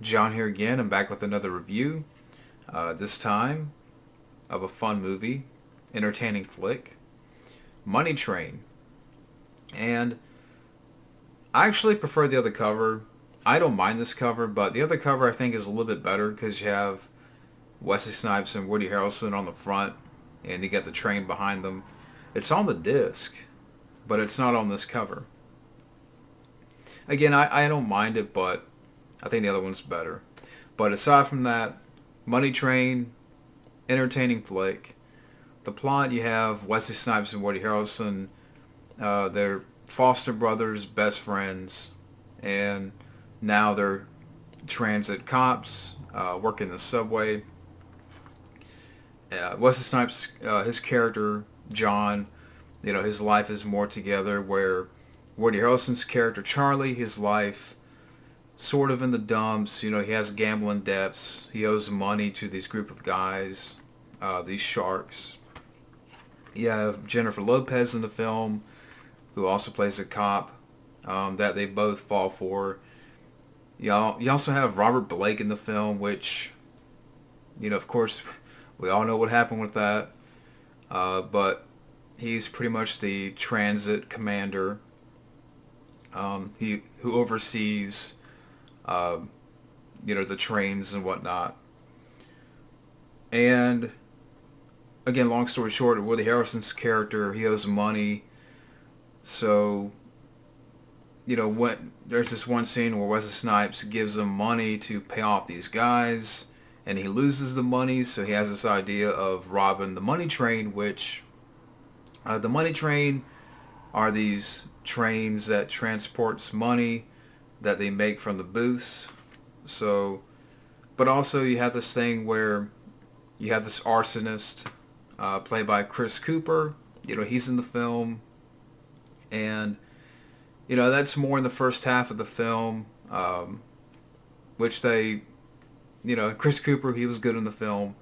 John here again. I'm back with another review. This time of a fun movie, entertaining flick, Money Train. And I actually prefer the other cover. I don't mind this cover, but the other cover I think is a little bit better because you have Wesley Snipes and Woody Harrelson on the front, and you get the train behind them. It's on the disc, but it's not on this cover. Again, I don't mind it, but I think the other one's better. But aside from that, Money Train, entertaining flick. The plot, you have Wesley Snipes and Woody Harrelson. They're foster brothers, best friends, and now they're transit cops, working the subway. Wesley Snipes, his character, John, his life is more together, where Woody Harrelson's character, Charlie, his life sort of in the dumps. He has gambling debts. He owes money to these group of guys, these sharks. You have Jennifer Lopez in the film, who also plays a cop, that they both fall for. You also have Robert Blake in the film, which, of course, we all know what happened with that. But he's pretty much the transit commander. Who oversees, the trains and whatnot. And again, long story short, Woody Harrelson's character, he owes money. So, when there's this one scene where Wesley Snipes gives him money to pay off these guys, and he loses the money, so he has this idea of robbing the money train, which the money train are these trains that transports money that they make from the booths. So, but also you have this thing where you have this arsonist, played by Chris Cooper. He's in the film, and that's more in the first half of the film, which they, Chris Cooper, he was good in the film,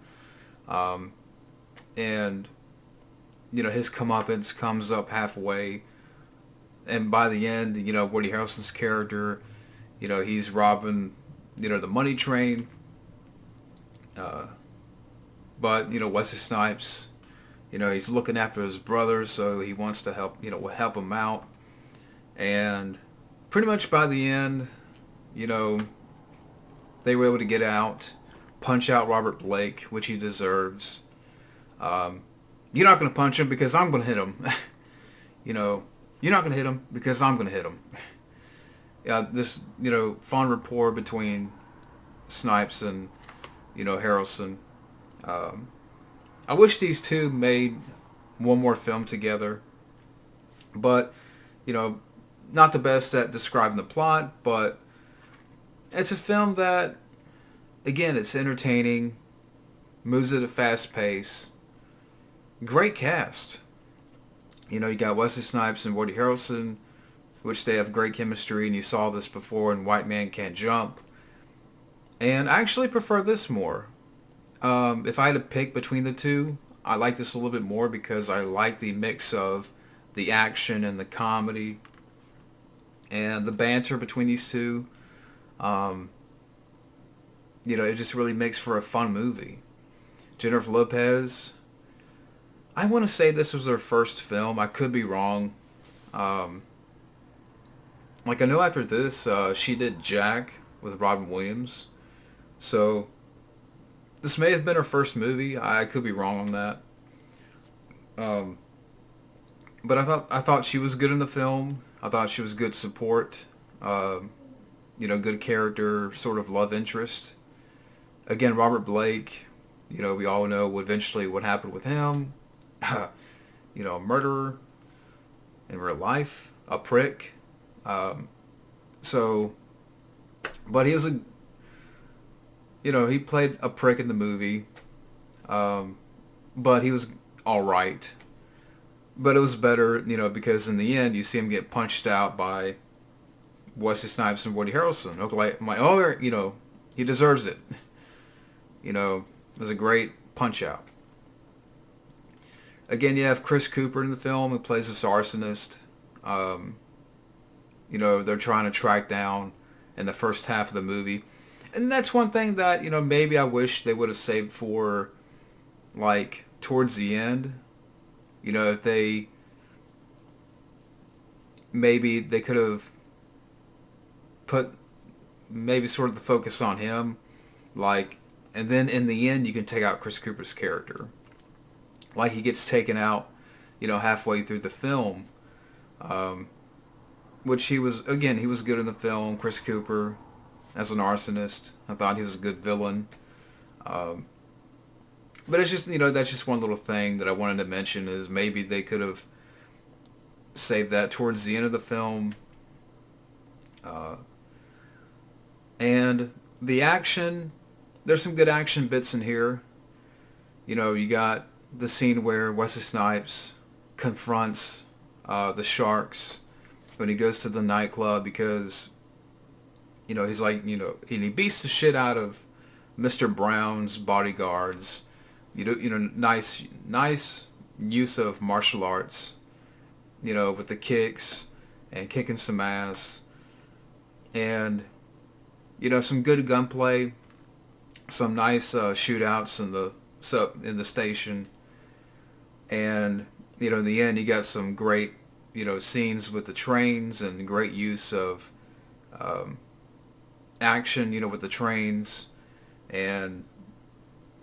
and his comeuppance comes up halfway, and by the end, Woody Harrelson's character, he's robbing, the money train. But Wesley Snipes, he's looking after his brother, so he wants to help him out. And pretty much by the end, they were able to get out, punch out Robert Blake, which he deserves. You're not going to punch him because I'm going to hit him. You're not going to hit him because I'm going to hit him. Yeah, this, fond rapport between Snipes and, Harrelson. I wish these two made one more film together. But, not the best at describing the plot, but it's a film that, again, it's entertaining, moves at a fast pace, great cast. You got Wesley Snipes and Woody Harrelson, which they have great chemistry, and you saw this before in White Man Can't Jump. And I actually prefer this more. If I had to pick between the two, I like this a little bit more because I like the mix of the action and the comedy and the banter between these two. It just really makes for a fun movie. Jennifer Lopez, I want to say this was her first film. I could be wrong. I know after this, she did Jack with Robin Williams. So, this may have been her first movie. I could be wrong on that. But I thought she was good in the film. I thought she was good support. Good character, sort of love interest. Again, Robert Blake, we all know eventually what happened with him. A murderer in real life, a prick. So, but he was he played a prick in the movie, but he was all right. But it was better, because in the end, you see him get punched out by Wesley Snipes and Woody Harrelson. He deserves it. It was a great punch out. Again, you have Chris Cooper in the film who plays this arsonist. They're trying to track down in the first half of the movie. And that's one thing that, maybe I wish they would have saved for, like, towards the end. If maybe they could have put maybe sort of the focus on him, like, and then in the end you can take out Chris Cooper's character. Like, he gets taken out, halfway through the film, which he was good in the film, Chris Cooper, as an arsonist. I thought he was a good villain. But it's just, that's just one little thing that I wanted to mention, is maybe they could have saved that towards the end of the film. And the action, there's some good action bits in here. You got the scene where Wesley Snipes confronts the sharks when he goes to the nightclub, because, he's like, he beats the shit out of Mr. Brown's bodyguards. Nice use of martial arts, with the kicks and kicking some ass. And, some good gunplay, some nice shootouts in the station. And, in the end, you got some great, scenes with the trains, and great use of action, with the trains. And,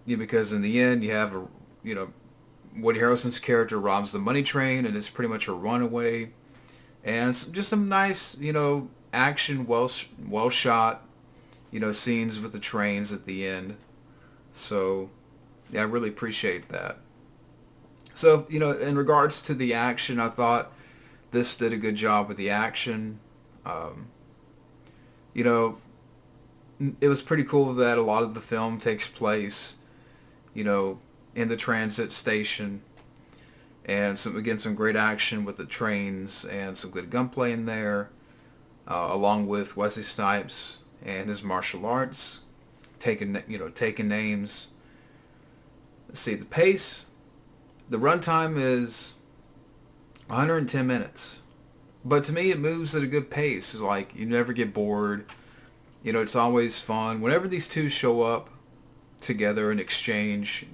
because in the end, you have Woody Harrelson's character robs the money train, and it's pretty much a runaway. And just some nice, action, well shot, scenes with the trains at the end. So, yeah, I really appreciate that. So, in regards to the action, I thought this did a good job with the action. It was pretty cool that a lot of the film takes place, in the transit station. And some great action with the trains, and some good gunplay in there, along with Wesley Snipes and his martial arts, taking names. Let's see, the pace, the runtime is 110 minutes. But to me, it moves at a good pace. It's like, you never get bored. It's always fun. Whenever these two show up together and exchange,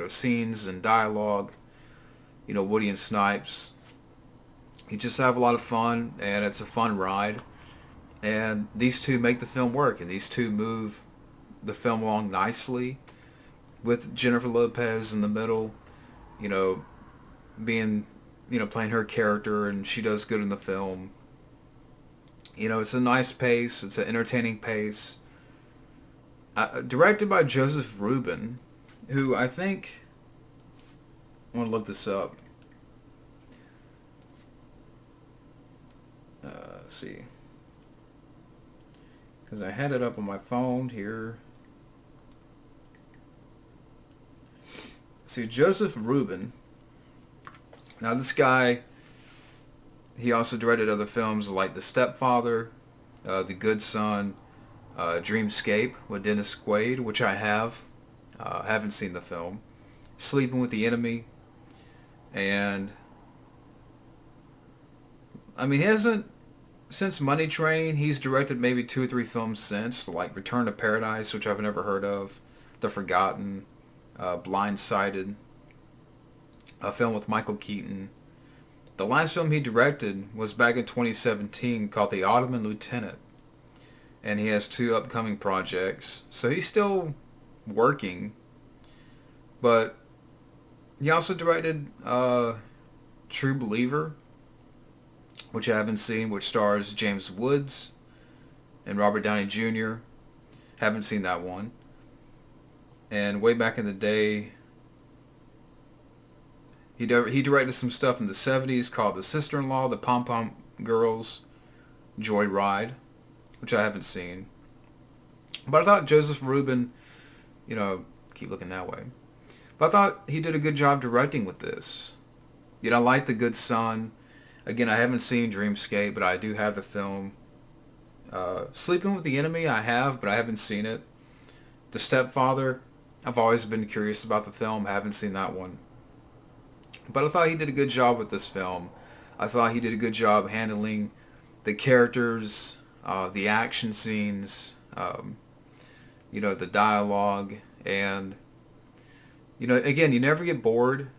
scenes and dialogue, Woody and Snipes, you just have a lot of fun, and it's a fun ride. And these two make the film work, and these two move the film along nicely, with Jennifer Lopez in the middle, being, playing her character, and she does good in the film. It's a nice pace. It's an entertaining pace. Directed by Joseph Ruben, who I think, I want to look this up. Let's see. Because I had it up on my phone here. See, Joseph Ruben. Now this guy, he also directed other films like The Stepfather, The Good Son, Dreamscape with Dennis Quaid, which I have. Haven't seen the film. Sleeping with the Enemy. And, he hasn't, since Money Train, he's directed maybe 2 or 3 films since, like Return to Paradise, which I've never heard of, The Forgotten, Blindsided, a film with Michael Keaton. The last film he directed was back in 2017 called The Ottoman Lieutenant. And he has 2 upcoming projects. So he's still working. But he also directed True Believer, which I haven't seen, which stars James Woods and Robert Downey Jr. Haven't seen that one. And way back in the day, he directed some stuff in the 70s called The Sister-in-Law, The Pom Pom Girls, Joyride, which I haven't seen. But I thought Joseph Ruben, keep looking that way. But I thought he did a good job directing with this. I like The Good Son. Again, I haven't seen Dreamscape, but I do have the film. Sleeping with the Enemy, I have, but I haven't seen it. The Stepfather, I've always been curious about the film. I haven't seen that one. But I thought he did a good job with this film. I thought he did a good job handling the characters, the action scenes, the dialogue, and, again, you never get bored.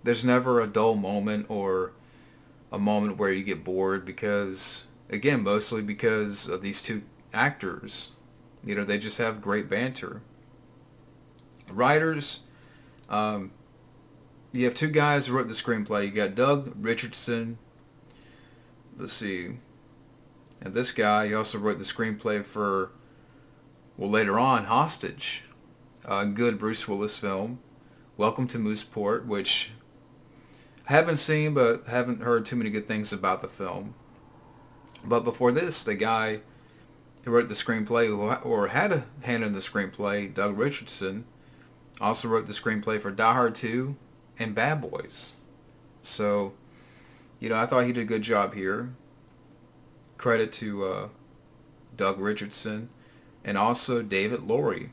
There's never a dull moment or a moment where you get bored because, again, mostly because of these two actors. They just have great banter. Writers, you have two guys who wrote the screenplay. You got Doug Richardson. Let's see. And this guy, he also wrote the screenplay for, well, later on, Hostage. A good Bruce Willis film. Welcome to Mooseport, which I haven't seen, but haven't heard too many good things about the film. But before this, the guy who wrote the screenplay, or had a hand in the screenplay, Doug Richardson, also wrote the screenplay for Die Hard 2 and Bad Boys. So, I thought he did a good job here. Credit to Doug Richardson and also David Laurie,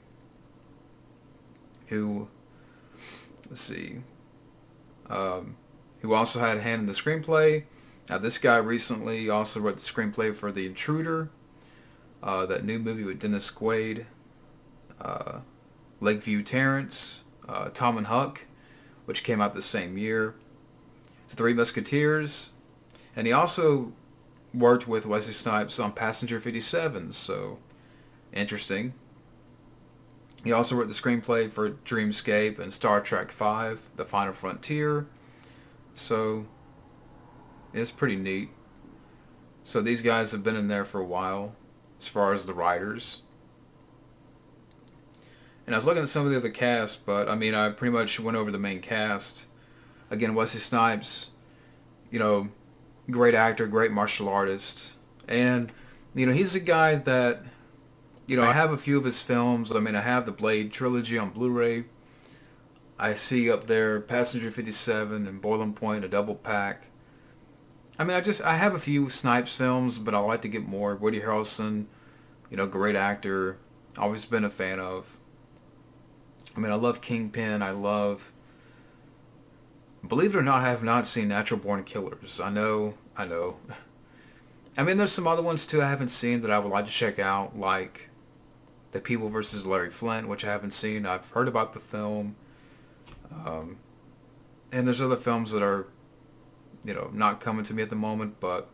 who, let's see, who also had a hand in the screenplay. Now, this guy recently also wrote the screenplay for The Intruder, that new movie with Dennis Quaid, Lakeview Terrace, Tom and Huck, which came out the same year, The Three Musketeers, and he also worked with Wesley Snipes on Passenger 57, so interesting. He also wrote the screenplay for Dreamscape and Star Trek V, The Final Frontier, so it's pretty neat. So these guys have been in there for a while as far as the writers. And I was looking at some of the other cast, but I pretty much went over the main cast. Again, Wesley Snipes, great actor, great martial artist. And, he's a guy that, I have a few of his films. I have the Blade trilogy on Blu-ray. I see up there Passenger 57 and Boiling Point, a double pack. I have a few Snipes films, but I like to get more. Woody Harrelson, great actor. Always been a fan of. I love Kingpin. Believe it or not, I have not seen Natural Born Killers. I know. There's some other ones too I haven't seen that I would like to check out, like The People vs. Larry Flint, which I haven't seen. I've heard about the film. And there's other films that are, not coming to me at the moment, but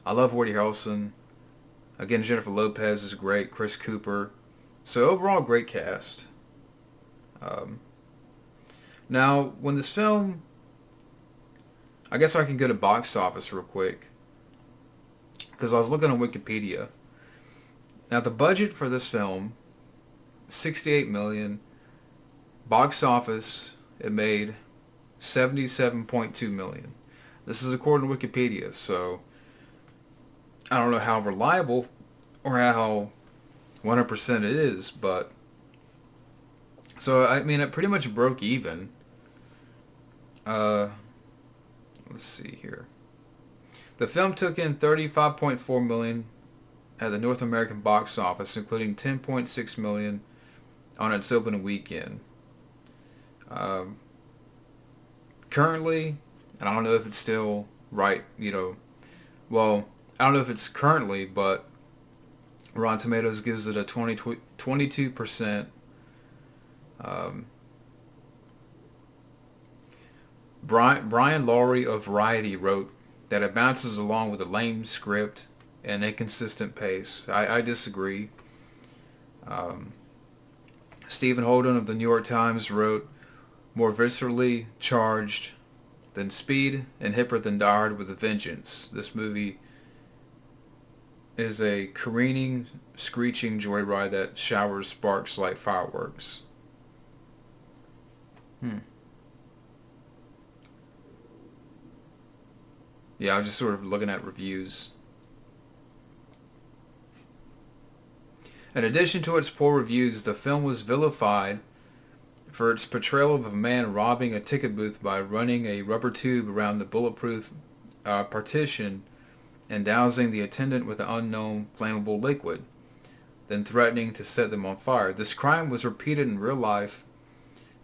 I love Woody Harrelson. Again, Jennifer Lopez is great. Chris Cooper. So overall, great cast. Now, when this film, I guess I can go to box office real quick, because I was looking on Wikipedia. Now, the budget for this film, $68 million. Box office, it made $77.2 million. This is according to Wikipedia, so I don't know how reliable or how 100% it is, but so it pretty much broke even. Let's see here. The film took in $35.4 million at the North American box office, including $10.6 million on its opening weekend. Currently, and I don't know if it's still right, well, I don't know if it's currently, but Rotten Tomatoes gives it a 22%. Brian Lowry of Variety wrote that it bounces along with a lame script and inconsistent pace. I disagree. Stephen Holden of the New York Times wrote, more viscerally charged than Speed and hipper than Die Hard with a Vengeance. This movie is a careening, screeching joyride that showers sparks like fireworks. Yeah, I was just sort of looking at reviews. In addition to its poor reviews, the film was vilified for its portrayal of a man robbing a ticket booth by running a rubber tube around the bulletproof partition and dousing the attendant with an unknown flammable liquid, then threatening to set them on fire. This crime was repeated in real life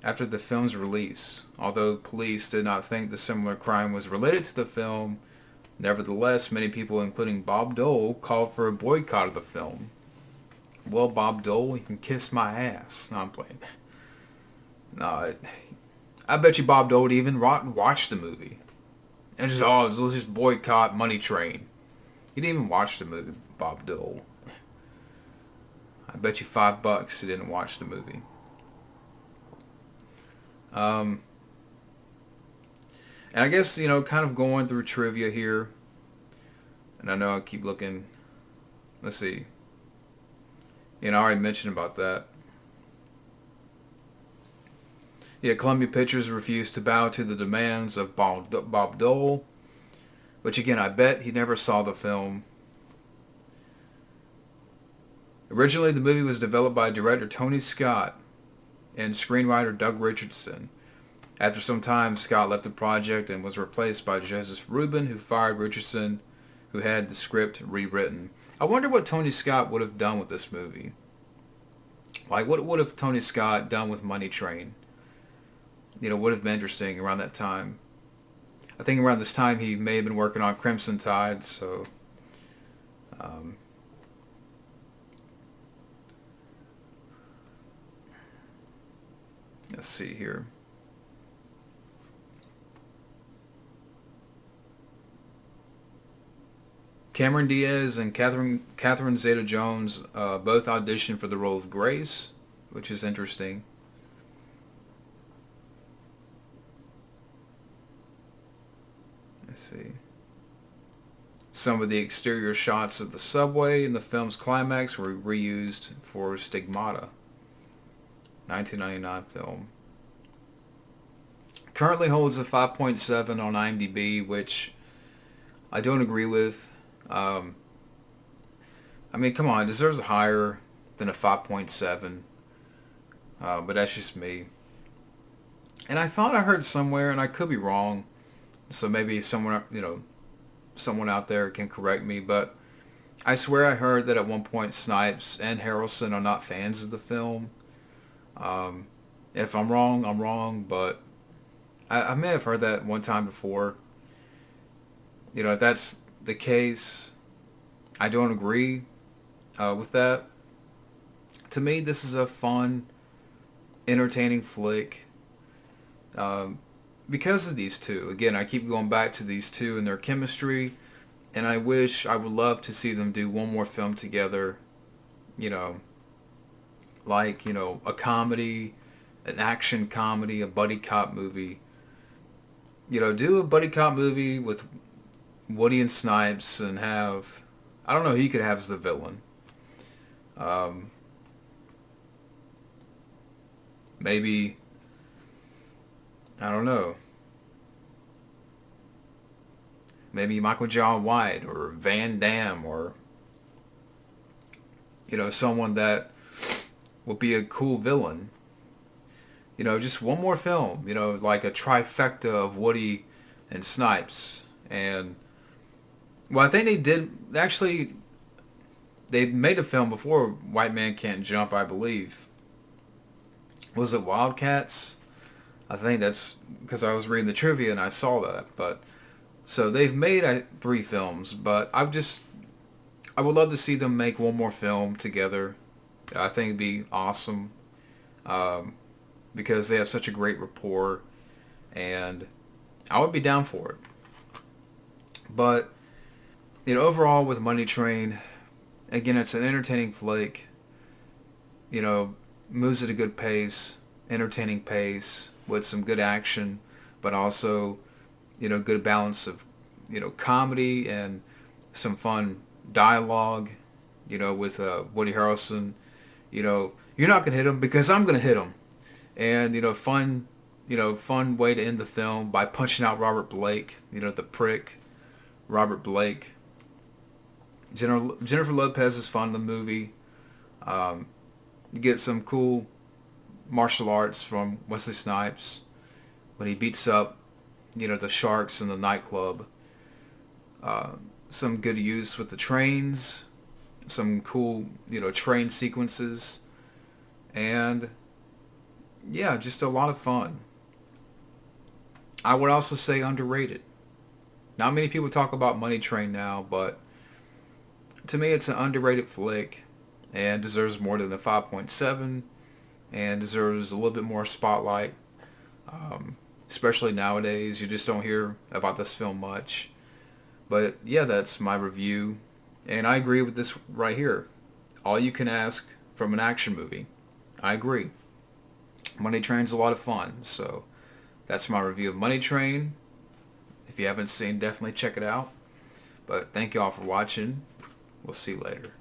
after the film's release. Although police did not think the similar crime was related to the film, nevertheless, many people, including Bob Dole, called for a boycott of the film. Well, Bob Dole, you can kiss my ass. No, I'm playing. No, I bet you Bob Dole even watched the movie. And just, oh, let's just boycott Money Train. He didn't even watch the movie, Bob Dole. I bet you $5 he didn't watch the movie. And I guess, kind of going through trivia here. And I know I keep looking. Let's see. I already mentioned about that. Yeah, Columbia Pictures refused to bow to the demands of Bob Dole, which again, I bet he never saw the film. Originally, the movie was developed by director Tony Scott and screenwriter Doug Richardson. After some time, Scott left the project and was replaced by Joseph Ruben, who fired Richardson, who had the script rewritten. I wonder what Tony Scott would have done with this movie. Like, what would have Tony Scott done with Money Train? Would have been interesting around that time. I think around this time he may have been working on Crimson Tide, so... let's see here. Cameron Diaz and Catherine Zeta-Jones both auditioned for the role of Grace, which is interesting. Let's see. Some of the exterior shots of the subway in the film's climax were reused for Stigmata, 1999 film. Currently holds a 5.7 on IMDb, which I don't agree with. I mean, come on, it deserves higher than a 5.7. But that's just me. And I thought I heard somewhere, and I could be wrong, so maybe someone out there can correct me, but I swear I heard that at one point Snipes and Harrelson are not fans of the film. If I'm wrong, I'm wrong, but I may have heard that one time before. If that's the case, I don't agree with that. To me, this is a fun, entertaining flick. Because of these two. Again, I keep going back to these two and their chemistry, and I would love to see them do one more film together, like, a comedy, an action comedy, a buddy cop movie. Do a buddy cop movie with Woody and Snipes and have, I don't know who you could have as the villain. Maybe, I don't know. Maybe Michael John White or Van Damme or, someone that would be a cool villain. Just one more film, like a trifecta of Woody and Snipes. And, well, I think they made a film before White Man Can't Jump, I believe. Was it Wildcats? I think that's because I was reading the trivia and I saw that. But so they've made 3 films, but I would love to see them make one more film together. I think it'd be awesome because they have such a great rapport, and I would be down for it. But overall with Money Train, again, it's an entertaining flick. Moves at a good pace, entertaining pace with some good action, but also, good balance of, comedy and some fun dialogue, with Woody Harrelson. You're not going to hit him because I'm going to hit him. And, fun way to end the film by punching out Robert Blake, the prick, Robert Blake. Jennifer Lopez is fun in the movie. You get some cool martial arts from Wesley Snipes when he beats up, the sharks in the nightclub. Some good use with the trains, some cool, train sequences, and yeah, just a lot of fun. I would also say underrated. Not many people talk about Money Train now, but to me it's an underrated flick, and deserves more than a 5.7, and deserves a little bit more spotlight. Especially nowadays, you just don't hear about this film much. But yeah, that's my review, and I agree with this right here. All you can ask from an action movie. I agree. Money Train's a lot of fun, so that's my review of Money Train. If you haven't seen, definitely check it out. But thank you all for watching. We'll see you later.